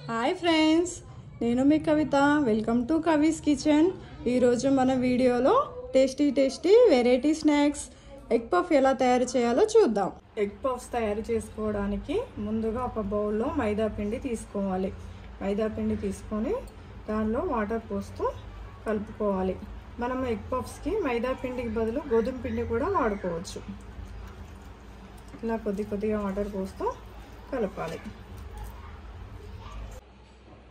Hi friends, నేను మీ Kavitha. Welcome to Kavi's kitchen. ఈరోజు మన వీడియోలో tasty variety snacks egg puff ఎలా తయారు చేయాలో చూద్దాం. ఎగ్ పఫ్స్ తయారు చేసుకోవడానికి ముందుగా ఒక బౌల్లో మైదా పిండి తీసుకోవాలి. మైదా పిండి తీసుకొని దానిలో వాటర్ పోస్తూ కలుపుకోవాలి. మనం ఎగ్ పఫ్స్కి మైదా పిండికి బదులు గోధుమ పిండి కూడా వాడుకోవచ్చు. ఇలా కొద్దిగా వాటర్ పోస్తూ కలపాలి.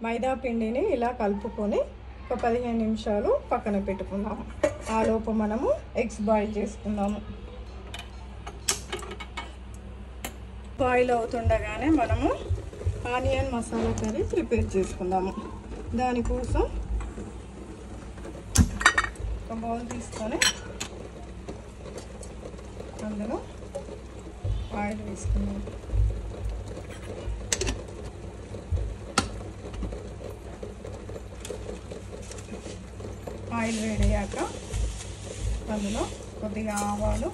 మైదా పిండిని ఇలా కలుపుకొని ఒక 15 నిమిషాలు పక్కన పెట్టుకుందాము. ఆ లోపు మనము ఎగ్స్ బాయిల్ చేసుకుందాము. బాయిల్ అవుతుండగానే మనము ఆనియన్ మసాలా కర్రీ ప్రిపేర్ చేసుకుందాము. దానికోసం ఒక బౌల్ తీసుకొని అందులో ఆయిల్ వేసుకుందాము. ఆయిల్ వేడయ్యాక అందులో కొద్దిగా ఆవాలు,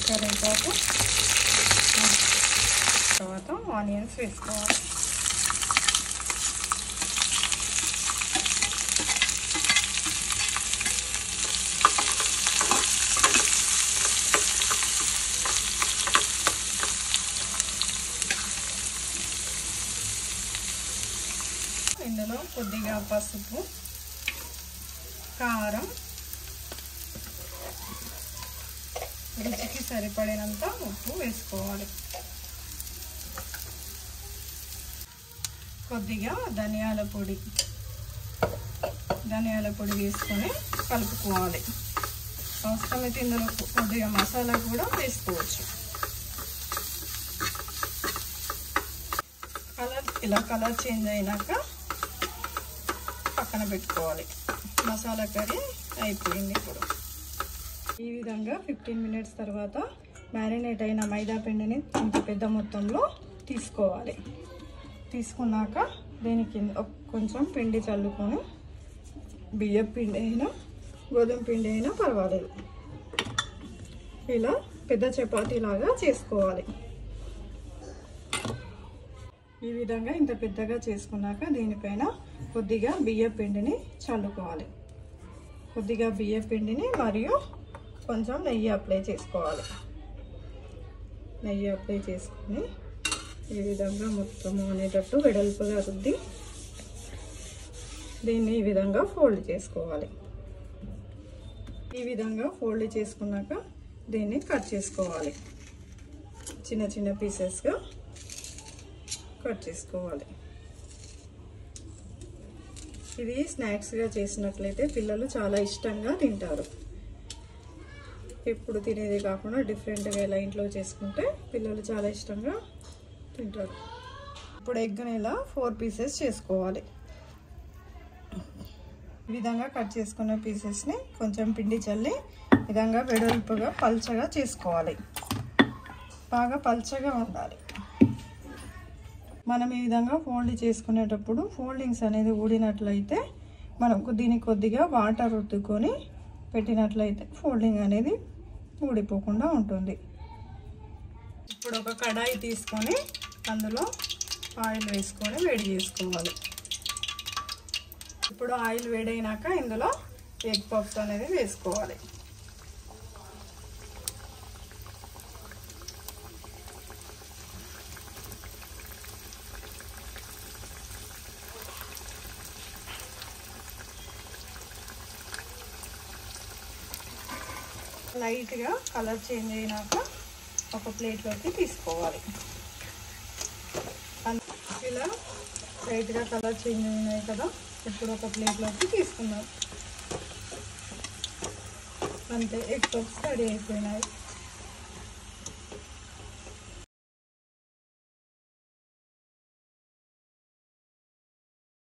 కరివేపాకు, తర్వాత ఆనియన్స్ వేసుకోవాలి. ఇందులో కొద్దిగా పసుపు, కారం, రుచికి సరిపడినంత ఉప్పు వేసుకోవాలి. కొద్దిగా ధనియాల పొడి వేసుకొని కలుపుకోవాలి. అవసరమైతే ఇందులో కొద్దిగా మసాలా కూడా వేసుకోవచ్చు. కలర్ చేంజ్ అయినాక పక్కన పెట్టుకోవాలి. మసాలా కర్రీ అయిపోయింది. ఇప్పుడు ఈ విధంగా 15 మినిట్స్ తర్వాత మ్యారినేట్ అయిన మైదా పిండిని ఇంత పెద్ద మొత్తంలో తీసుకోవాలి. తీసుకున్నాక దీని కింద కొంచెం పిండి చల్లుకొని, బియ్యం పిండి అయినా గోధుమ పిండి అయినా పర్వాలేదు, ఇలా పెద్ద చపాతీ లాగా చేసుకోవాలి. ఈ విధంగా ఇంత పెద్దగా చేసుకున్నాక దీనిపైన కొద్దిగా బియ్యం పిండిని చల్లుకోవాలి. కొద్దిగా బియ్యం పిండిని మరియు కొంచెం నెయ్యి అప్లై చేసుకోవాలి. నెయ్యి అప్లై చేసుకొని ఈ విధంగా మొత్తం అనేటట్టు వెడల్పుగా రుద్ది దీన్ని ఈ విధంగా ఫోల్డ్ చేసుకోవాలి. ఈ విధంగా ఫోల్డ్ చేసుకున్నాక దీన్ని కట్ చేసుకోవాలి. చిన్న పీసెస్గా కట్ చేసుకోవాలి. ఇది స్నాక్స్గా చేసినట్లయితే పిల్లలు చాలా ఇష్టంగా తింటారు. ఎప్పుడు తినేది కాకుండా డిఫరెంట్గా ఇలా ఇంట్లో చేసుకుంటే పిల్లలు చాలా ఇష్టంగా తింటారు. ఇప్పుడు ఎగ్ని ఇలా 4 పీసెస్ చేసుకోవాలి. ఈ విధంగా కట్ చేసుకున్న పీసెస్ని కొంచెం పిండి చల్లి విధంగా వెడల్పుగా పల్చగా చేసుకోవాలి. బాగా పల్చగా ఉండాలి. మనం ఈ విధంగా ఫోల్డ్ చేసుకునేటప్పుడు ఫోల్డింగ్స్ అనేది ఊడినట్లయితే మనకు దీనికి కొద్దిగా వాటర్ రుద్దుకొని పెట్టినట్లయితే ఫోల్డింగ్ అనేది ఊడిపోకుండా ఉంటుంది. ఇప్పుడు ఒక కడాయి తీసుకొని అందులో ఆయిల్ వేసుకొని వేడి చేసుకోవాలి. ఇప్పుడు ఆయిల్ వేడైనాక ఇందులో ఎగ్ పఫ్స్ అనేది వేసుకోవాలి. లైట్గా కలర్ చేంజ్ అయినాక ఒక ప్లేట్లోకి తీసుకోవాలి. ఇలా లైట్గా కలర్ చేంజ్ అయినాయి కదా, ఇప్పుడు ఒక ప్లేట్లోకి తీసుకుందాం. అంతే, ఎగ్ పఫ్స్ రెడీ అయిపోయినాయి.